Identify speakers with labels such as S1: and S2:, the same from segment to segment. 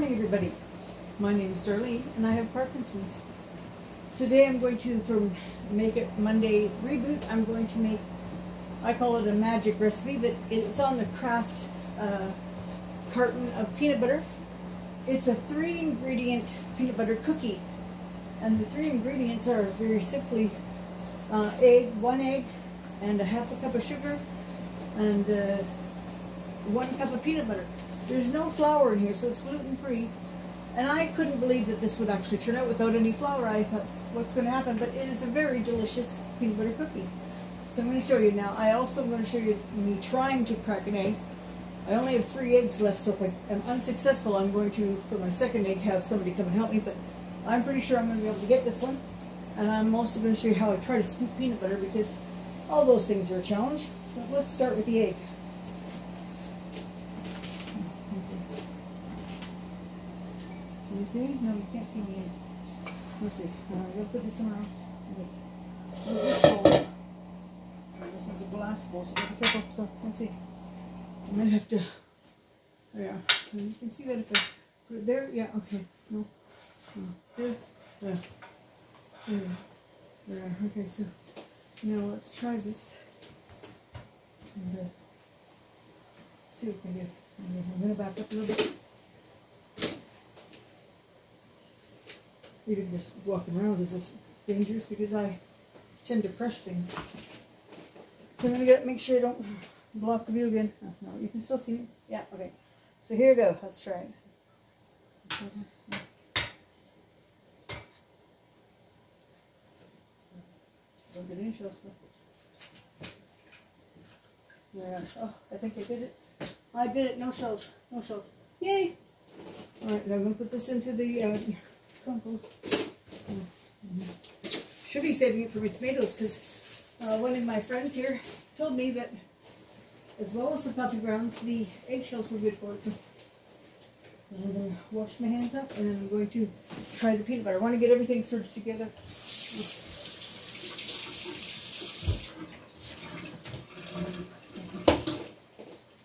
S1: morning, everybody. My name is Darlene, and I have Parkinson's. Today I'm going to, make it Monday ReBoot, I'm going to make, I call it a magic recipe, but it's on the Kraft carton of peanut butter. It's a 3-ingredient peanut butter cookie. And the 3 ingredients are very simply 1 egg, and a half a cup of sugar, and 1 cup of peanut butter. There's no flour in here, so it's gluten-free. And I couldn't believe that this would actually turn out without any flour. I thought, what's going to happen? But it is a very delicious peanut butter cookie. So I'm going to show you now. I also am going to show you me trying to crack an egg. I only have 3 eggs left, so if I am unsuccessful, I'm going to, for my second egg, have somebody come and help me. But I'm pretty sure I'm going to be able to get this one. And I'm also going to show you how I try to scoop peanut butter, because all those things are a challenge. So let's start with the egg. Can you see? No, you can't see me. Let's see. I'm going to put this somewhere else. Where's this bowl? This is a glass bowl, so be careful. So, let's see. I might have to. There you are. You can see that if I put it there. Yeah, okay. No. There. There. There. Okay, so now let's try this. And see what we can do. I'm going to back up a little bit. Even just walking around is this dangerous, because I tend to crush things. So I'm going to make sure I don't block the view again. Oh, no, you can still see me. Yeah, okay. So here we go. Let's try it. Don't get any shells. Yeah. Oh, I think I did it. I did it. No shells. No shells. Yay! Alright, now I'm going to put this into the compost. Should be saving it for my tomatoes, because one of my friends here told me that as well as the puffy browns, the eggshells were good for it. So I'm going to wash my hands up, and then I'm going to try the peanut butter. I want to get everything sort of together.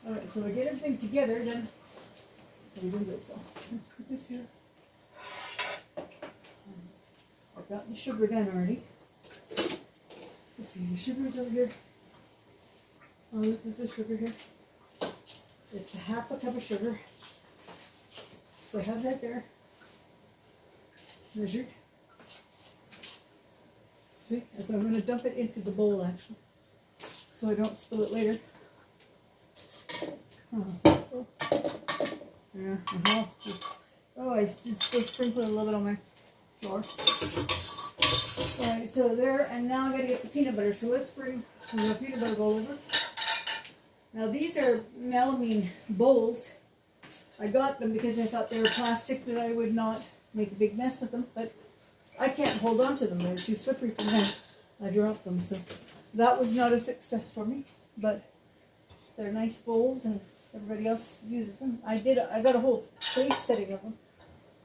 S1: Alright, so I get everything together, then I'm doing good. So let's put this here. I've got the sugar done already. Let's see, the sugar's over here. Oh, this is the sugar here. It's half a cup of sugar. So I have that there. Measured. See? And so I'm going to dump it into the bowl, actually, so I don't spill it later. Oh, yeah. Oh, I did still sprinkle a little bit on my floor. Alright, so there, and now I gotta get the peanut butter. So let's bring the peanut butter bowl over. Now these are melamine bowls. I got them because I thought they were plastic, that I would not make a big mess with them, but I can't hold on to them. They're too slippery for me. I dropped them, so that was not a success for me. But they're nice bowls, and everybody else uses them. I got a whole place setting of them.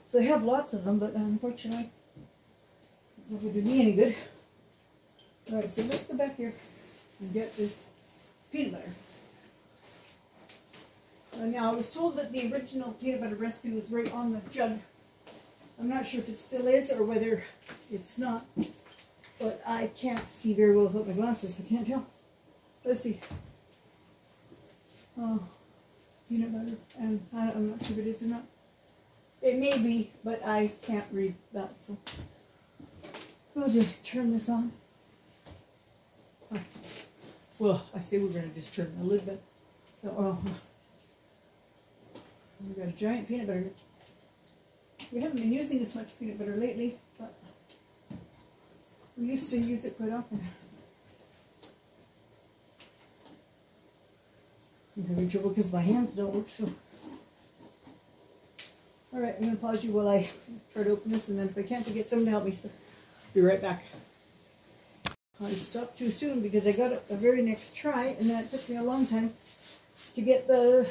S1: So I have lots of them, but unfortunately, it's not going to do me any good. Alright, so let's go back here and get this peanut butter. Now, I was told that the original peanut butter recipe was right on the jug. I'm not sure if it still is or whether it's not, but I can't see very well without my glasses. I can't tell. Let's see. Oh, peanut butter, and I'm not sure if it is or not. It may be, but I can't read that, so we'll just turn this on. Oh. Well, I say we're going to just turn it a little bit. So, we've got a giant peanut butter. We haven't been using this much peanut butter lately, but we used to use it quite often. I'm having trouble because my hands don't work, so. Alright, I'm going to pause you while I try to open this, and then if I can't, I'll get someone to help me, so be right back. I stopped too soon because I got it the very next try, and that took me a long time to get the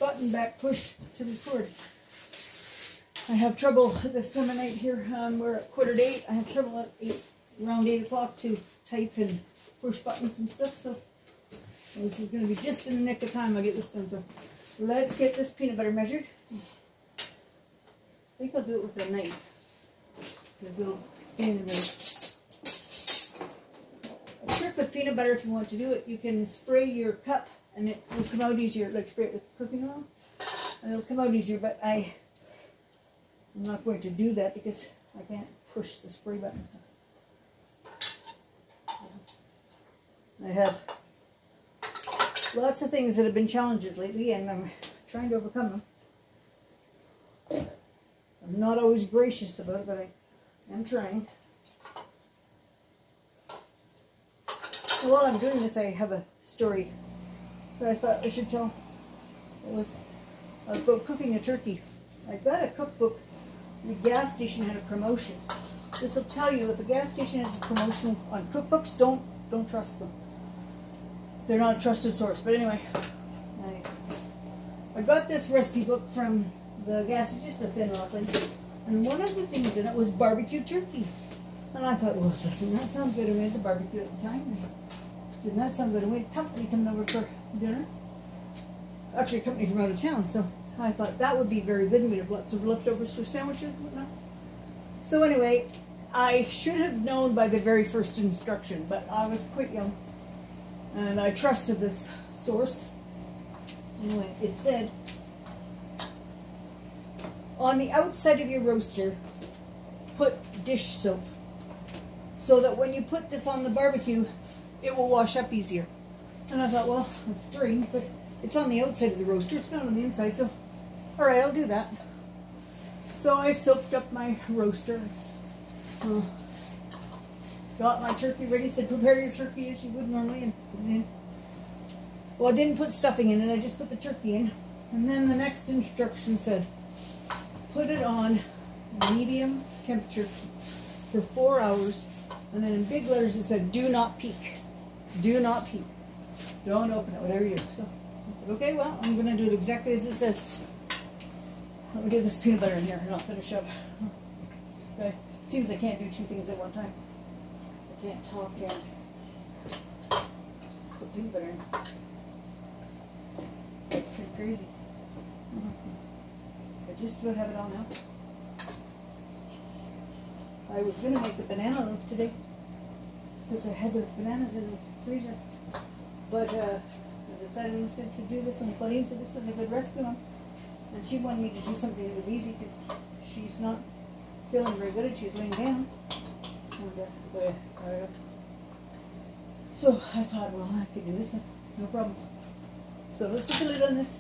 S1: button back pushed to record. I have trouble this time of night here. We're at 7:45. I have trouble at around 8 o'clock to type and push buttons and stuff, so this is going to be just in the nick of time I get this done. So let's get this peanut butter measured. think I'll do it with a knife because it'll stay in the knife. A trick with peanut butter, if you want to do it, you can spray your cup and it will come out easier, like spray it with cooking oil, and it'll come out easier, but I'm not going to do that because I can't push the spray button. I have lots of things that have been challenges lately, and I'm trying to overcome them. I'm not always gracious about it, but I am trying. So while I'm doing this, I have a story that I thought I should tell. It was about cooking a turkey. I got a cookbook. The gas station had a promotion. This will tell you if a gas station has a promotion on cookbooks, don't trust them. They're not a trusted source. But anyway, I got this recipe book from the gas station, just a thin raw thing. And one of the things in it was barbecue turkey. And I thought, well, doesn't that sound good? I made the barbecue at the time. Didn't that sound good? And we had company coming over for dinner. Actually, a company from out of town. So I thought that would be very good. And we'd have lots of leftovers for sandwiches and whatnot. So anyway, I should have known by the very first instruction, but I was quite young. And I trusted this source. Anyway, it said, on the outside of your roaster, put dish soap, so that when you put this on the barbecue, it will wash up easier. And I thought, well, that's strange, but it's on the outside of the roaster, it's not on the inside, so alright, I'll do that. So I soaked up my roaster, got my turkey ready, said prepare your turkey as you would normally, and put it in. Well, I didn't put stuffing in it, I just put the turkey in. And then the next instruction said, put it on medium temperature for 4 hours. And then in big letters it said, do not peek. Do not peek. Don't open it, whatever you do. So I said, okay, well, I'm going to do it exactly as it says. Let me get this peanut butter in here and I'll finish up. Okay. Seems I can't do two things at one time. I can't talk and put peanut butter in. That's pretty crazy. I just about have it all now. I was going to make a banana loaf today because I had those bananas in the freezer. But I decided instead to do this one. Claudine said this is a good recipe one. And she wanted me to do something that was easy because she's not feeling very good and she's laying down. And, so I thought, well, I could do this one. No problem. So let's put the lid on this.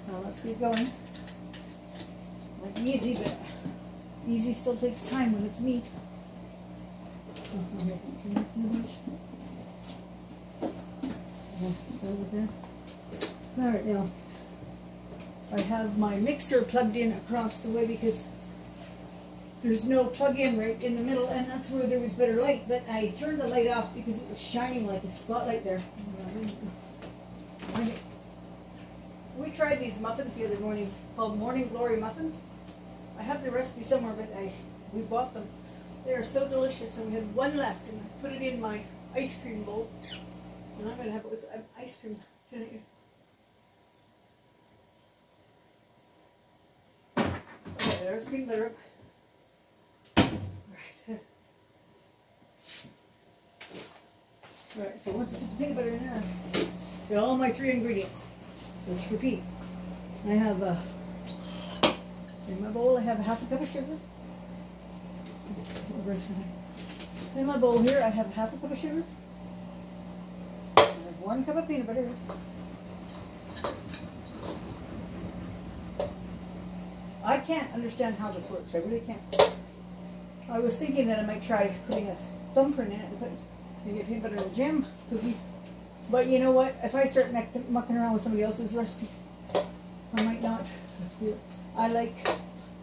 S1: Now let's get going. Like easy, but easy still takes time when it's meat. Alright, now I have my mixer plugged in across the way because there's no plug-in right in the middle, and that's where there was better light, but I turned the light off because it was shining like a spotlight there. We tried these muffins the other morning called Morning Glory muffins. I have the recipe somewhere, but we bought them. They are so delicious, and we had one left, and I put it in my ice cream bowl, and I'm going to have it with ice cream tonight. Okay, there's peanut butter up. Alright, so once I put the peanut butter in there, got all my 3 ingredients. So let's repeat. I have in my bowl I have a half a cup of sugar. In my bowl here I have half a cup of sugar. I have 1 cup of peanut butter. I can't understand how this works. I really can't. I was thinking that I might try putting a thumbprint in it and put maybe a peanut butter and jam cookie. But you know what? If I start mucking around with somebody else's recipe, I might not do it. I like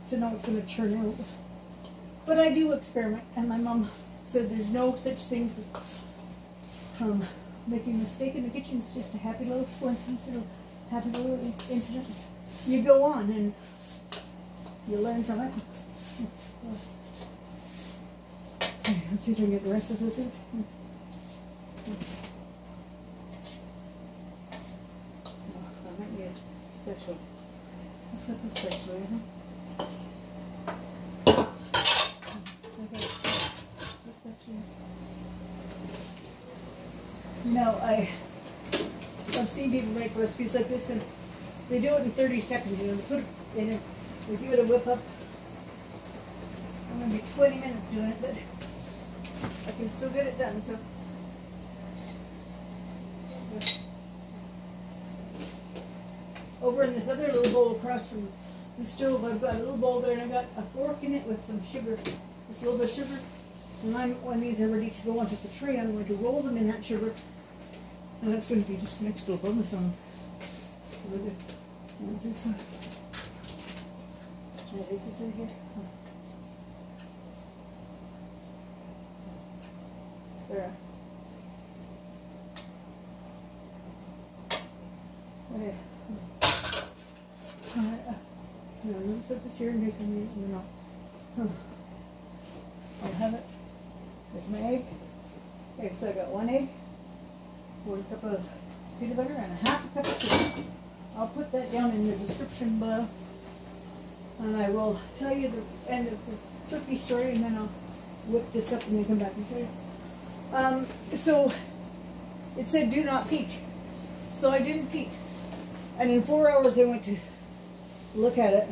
S1: to know it's going to turn out. But I do experiment, and my mom said there's no such thing as making a mistake in the kitchen. It's just a happy little coincidence or happy little incident. You go on and you learn from it. Let's see if I can get the rest of this in. That might be a special. Let's get the special, You know, I've seen people make recipes like this, and they do it in 30 seconds. You know, they put it in it, they give it a whip up. I'm going to be 20 minutes doing it, but I can still get it done. So, over in this other little bowl across from the stove, I've got a little bowl there, and I've got a fork in it with some sugar, just a little bit of sugar. And when these are ready to go onto the tray, I'm going to roll them in that sugar. And that's going to be just mixed up on the sun. Can I take this in here? There. Okay. No, I'm going to set this here in case I need it. No. I'll have it. There's my egg. Okay, so I got 1 egg, 1 cup of peanut butter, and a half a cup of sugar. I'll put that down in the description below, and I will tell you the end of the turkey story, and then I'll whip this up and then come back and show you. So it said do not peek, so I didn't peek, and in 4 hours I went to look at it.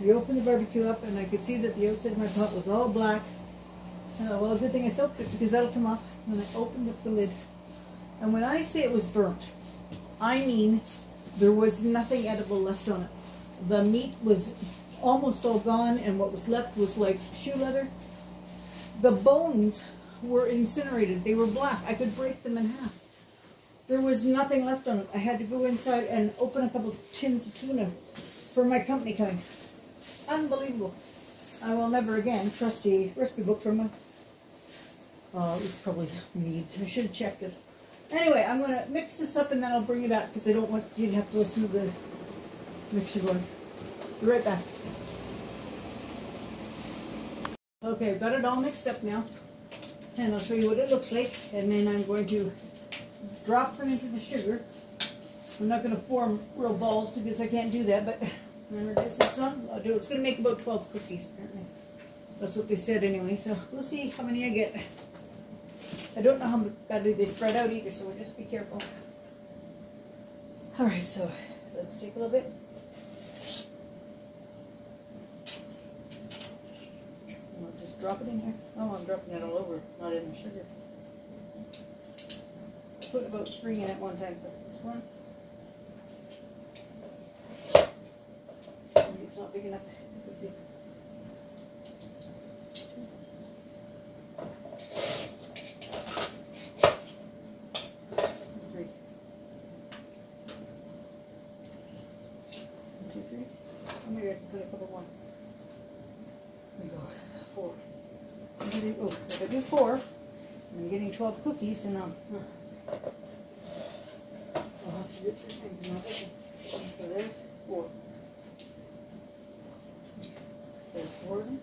S1: We opened the barbecue up, and I could see that the outside of my pot was all black. Well, good thing I soaked it, because that'll come off when I opened up the lid. And when I say it was burnt, I mean there was nothing edible left on it. The meat was almost all gone, and what was left was like shoe leather. The bones were incinerated. They were black. I could break them in half. There was nothing left on it. I had to go inside and open a couple of tins of tuna for my company coming. Unbelievable. I will never again trust a recipe book from a... Oh, it was probably meat. I should have checked it. Anyway, I'm going to mix this up, and then I'll bring you back, because I don't want you to have to listen to the mixer going. Be right back. Okay, I've got it all mixed up now, and I'll show you what it looks like, and then I'm going to drop them into the sugar. I'm not going to form real balls, because I can't do that, but remember this, it's going to make about 12 cookies, apparently. That's what they said anyway, so we'll see how many I get. I don't know how badly they spread out either, so we'll just be careful. Alright, so let's take a little bit. We'll just drop it in here. Oh, I'm dropping it all over, not in the sugar. Put about 3 in at one time, so this one. Maybe it's not big enough. Let's see. Maybe I can put a couple more. There we go. 4. If I do 4, I'm getting 12 cookies, and I'll have to do it 3 times now. So there's 4. There's 4 of them.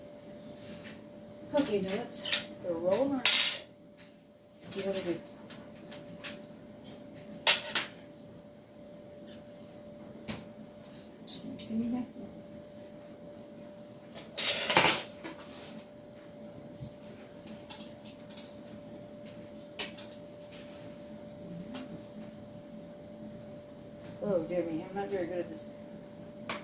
S1: Okay, now let's roll them around. See how they do. See anything? Oh dear me, I'm not very good at this. I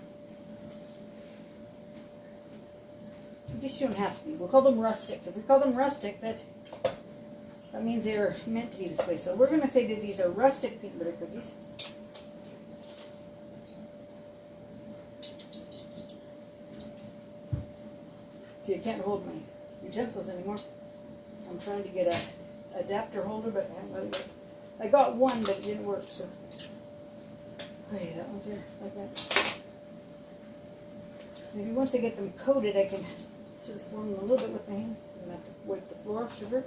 S1: guess you don't have to be. We'll call them rustic. If we call them rustic, that means they're meant to be this way. So we're going to say that these are rustic peanut butter cookies. See, I can't hold my utensils anymore. I'm trying to get a adapter holder, but I haven't got it yet. I got one, but it didn't work, so... Okay, that one's there, like that. Maybe once I get them coated, I can sort of form them a little bit with my hands. I'm going to have to wipe the floor, sugar.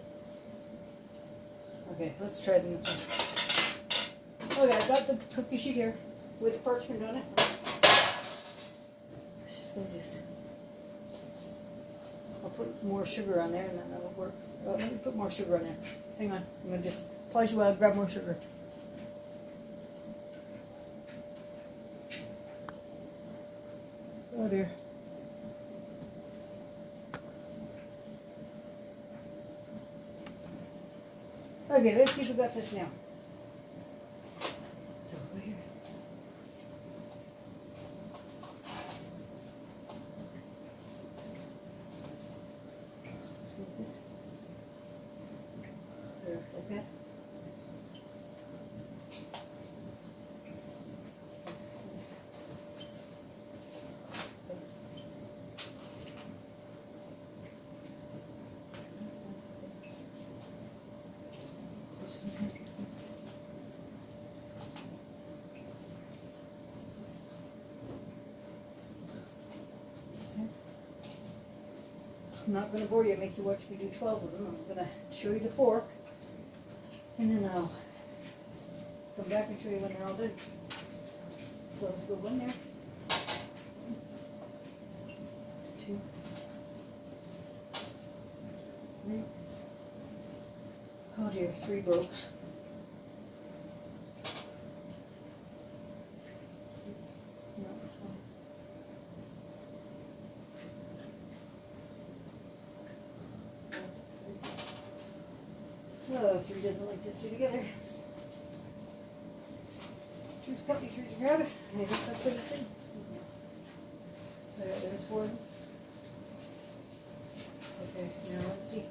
S1: Okay, let's try them this one. Okay, I've got the cookie sheet here with parchment on it. Let's just go do this. I'll put more sugar on there, and then that'll work. Let me put more sugar on there. Hang on, I'm going to just pause you while I grab more sugar. Oh dear. Okay, let's see if we got this now. So go here. Let's go with this. There, like that. I'm not going to bore you and make you watch me do 12 of them. I'm going to show you the fork, and then I'll come back and show you when they're all done. So let's go one there. 2, 3. Oh dear, 3 broke. Oh, 3 doesn't like to stay together. Choose company, choose your crowd. I think that's what it's saying. There's 4 of them. Okay, now let's see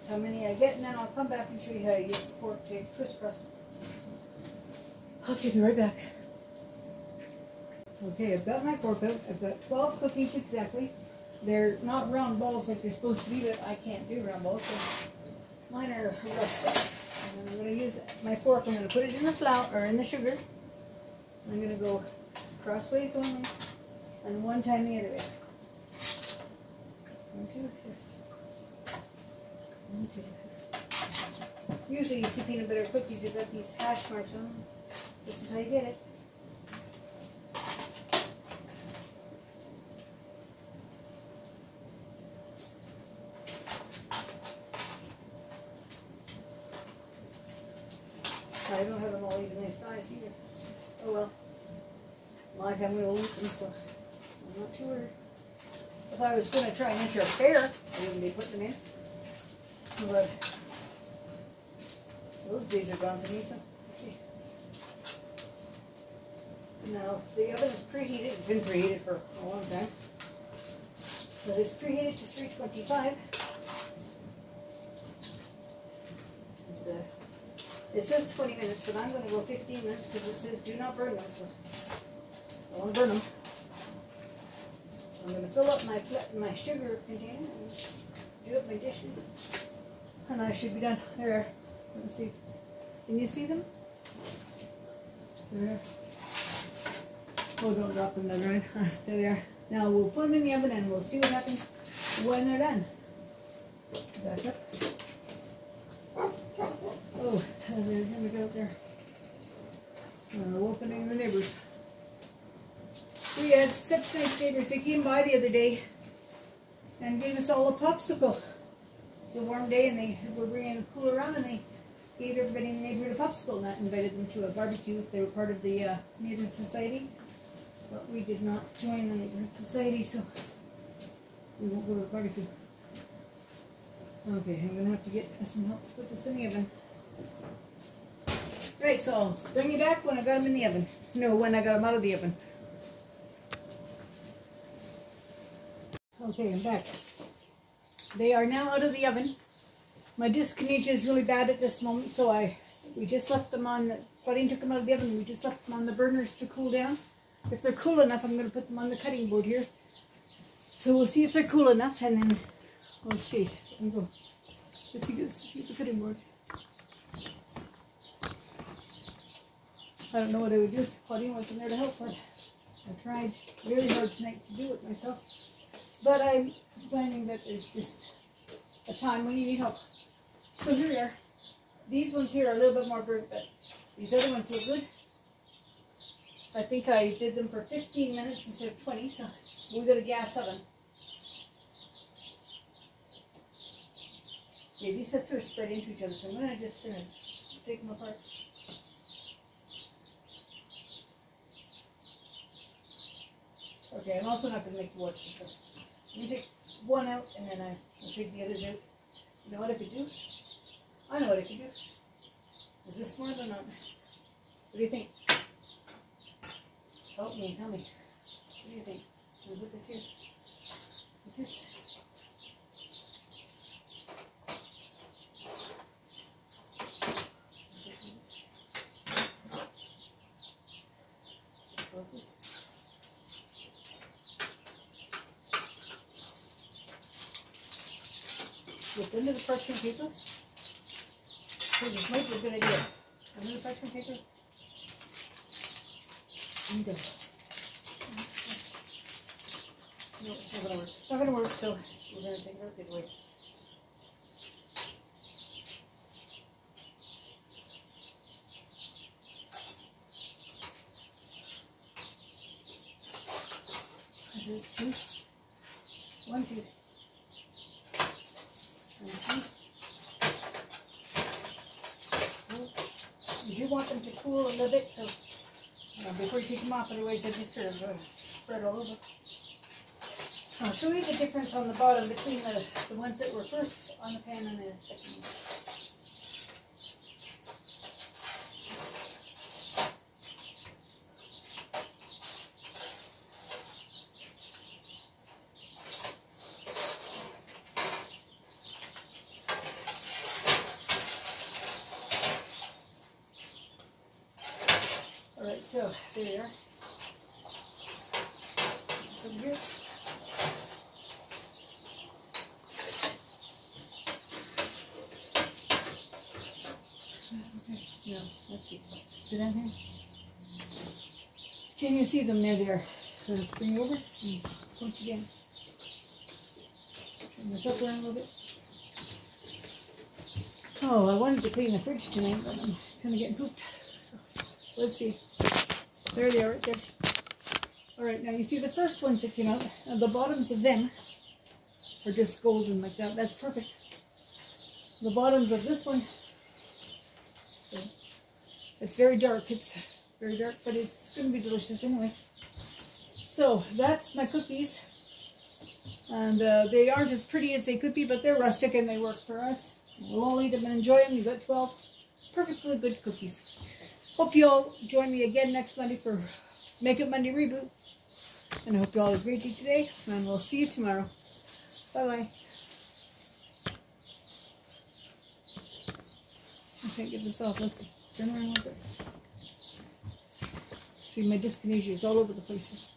S1: how many I get, and then I'll come back and show you how to use the fork to crisscross. Okay, be right back. Okay, I've got my fork out. I've got 12 cookies exactly. They're not round balls like they're supposed to be, but I can't do round balls, so mine are rustic. And I'm going to use my fork. I'm going to put it in the flour, or in the sugar. I'm going to go crossways only, and one time the other way. 1, 2, 1, 2. Usually you see peanut butter cookies, they've got these hash marks on them. This is how you get it. I don't have them all evenly sized either. Oh well. My family will eat them, so I'm not too worried. If I was going to try and enter a fair, I wouldn't be putting them in. But those days are gone for me, so let's see. Now, the oven is preheated. It's been preheated for a long time. But it's preheated to 325. And, it says 20 minutes, but I'm going to go 15 minutes because it says do not burn them, so I don't want to burn them. I'm going to fill up my sugar container and do up my dishes, and I should be done. There. Let's see. Can you see them? There. Oh, don't drop them down, right? There they are. Now we'll put them in the oven and we'll see what happens when they're done. Back up. Oh, there's going to go out there. Opening the neighbors. We had such nice neighbors. They came by the other day and gave us all a popsicle. It's a warm day and they were bringing a cooler around, and they gave everybody in the neighborhood a popsicle, and that invited them to a barbecue if they were part of the neighborhood society. But we did not join the neighborhood society, so we won't go to the barbecue. Okay, I'm going to have to get some help to put this in the oven. Right, so I'll bring you back when I got them in the oven. No, when I got them out of the oven. Okay, I'm back. They are now out of the oven. My dyskinesia is really bad at this moment, so we just left them on, Claudine took them out of the oven, we just left them on the burners to cool down. If they're cool enough, I'm going to put them on the cutting board here. So we'll see if they're cool enough, and then we'll see. Let's see the cutting board. I don't know what I would do if Claudine wasn't there to help, but I tried really hard tonight to do it myself. But I'm finding that there's just a time when you need help. So here we are. These ones here are a little bit more burnt, but these other ones look good. I think I did them for 15 minutes instead of 20, so we got a gas oven. Yeah, these have sort of spread into each other, so I'm going to just take them apart. Okay, I'm also not going to make you watch this. I'm going to take one out, and then I'll take the others out. You know what I could do? I know what I can do. Is this smart or not? What do you think? Help me and tell me. What do you think? Can I put this here? Like this? With into the parchment paper. So this might be a good idea. Under the parchment paper. And go. No, it's not going to work. It's not going to work, so we're going to take it out the other way. There's two. 1, 2. You do want them to cool a little bit, so before you take them off, otherwise they'll just sort of spread all over. I'll show you the difference on the bottom between the ones that were first on the pan and the second one. Alright, so there you are. It's over here. Okay, no, let's see. Sit down here. Can you see them? There they are. So let's bring you over and punch again. Turn this up around a little bit. Oh, I wanted to clean the fridge tonight, but I'm kind of getting pooped. So, let's see. There they are right there. Alright, now you see the first ones that came out, the bottoms of them are just golden like that. That's perfect. The bottoms of this one, it's very dark. It's very dark, but it's going to be delicious anyway. So that's my cookies. And they aren't as pretty as they could be, but they're rustic and they work for us. We'll all eat them and enjoy them. You've got 12 perfectly good cookies. Hope you all join me again next Monday for Make It Monday Reboot. And I hope you all have a great day today, and we'll see you tomorrow. Bye-bye. I can't get this off. Let's turn around a little bit. See, my dyskinesia is all over the place here.